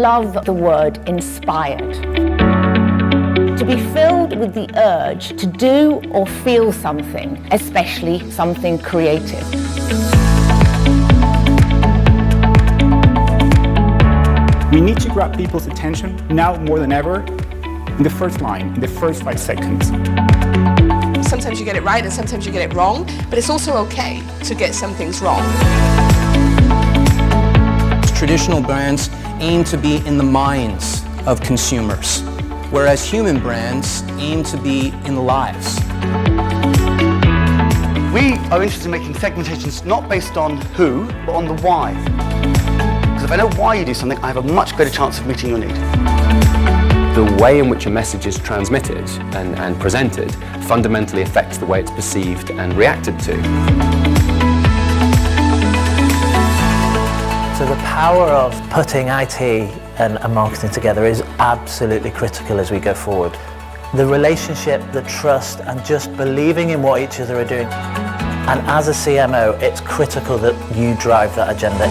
love the word inspired. To be filled with the urge to do or feel something, especially something creative. We need to grab people's attention now more than ever in the first line, in the first 5 seconds. Sometimes you get it right and sometimes you get it wrong, but it's also okay to get some things wrong. Traditional brands aim to be in the minds of consumers, whereas human brands aim to be in the lives. We are interested in making segmentations not based on who, but on the why. Because if I know why you do something, I have a much greater chance of meeting your need. The way in which a message is transmitted and presented fundamentally affects the way it's perceived and reacted to. So the power of putting IT and marketing together is absolutely critical as we go forward. The relationship, the trust, and just believing in what each other are doing. And as a CMO, it's critical that you drive that agenda.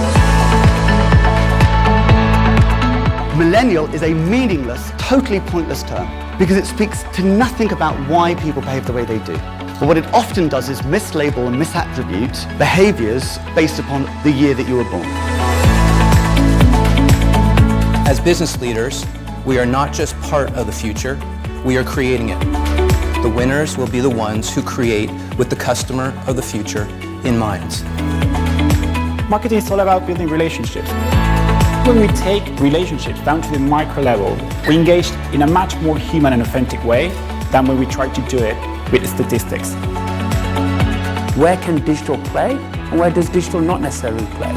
Millennial is a meaningless, totally pointless term because it speaks to nothing about why people behave the way they do. But what it often does is mislabel and misattribute behaviors based upon the year that you were born. As business leaders, we are not just part of the future, we are creating it. The winners will be the ones who create with the customer of the future in mind. Marketing is all about building relationships. When we take relationships down to the micro level, we engage in a much more human and authentic way than when we try to do it with statistics. Where can digital play and where does digital not necessarily play?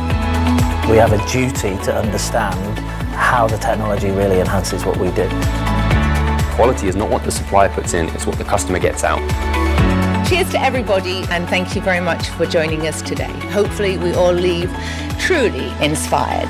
We have a duty to understand how the technology really enhances what we do. Quality is not what the supplier puts in, it's what the customer gets out. Cheers to everybody, and thank you very much for joining us today. Hopefully we all leave truly inspired.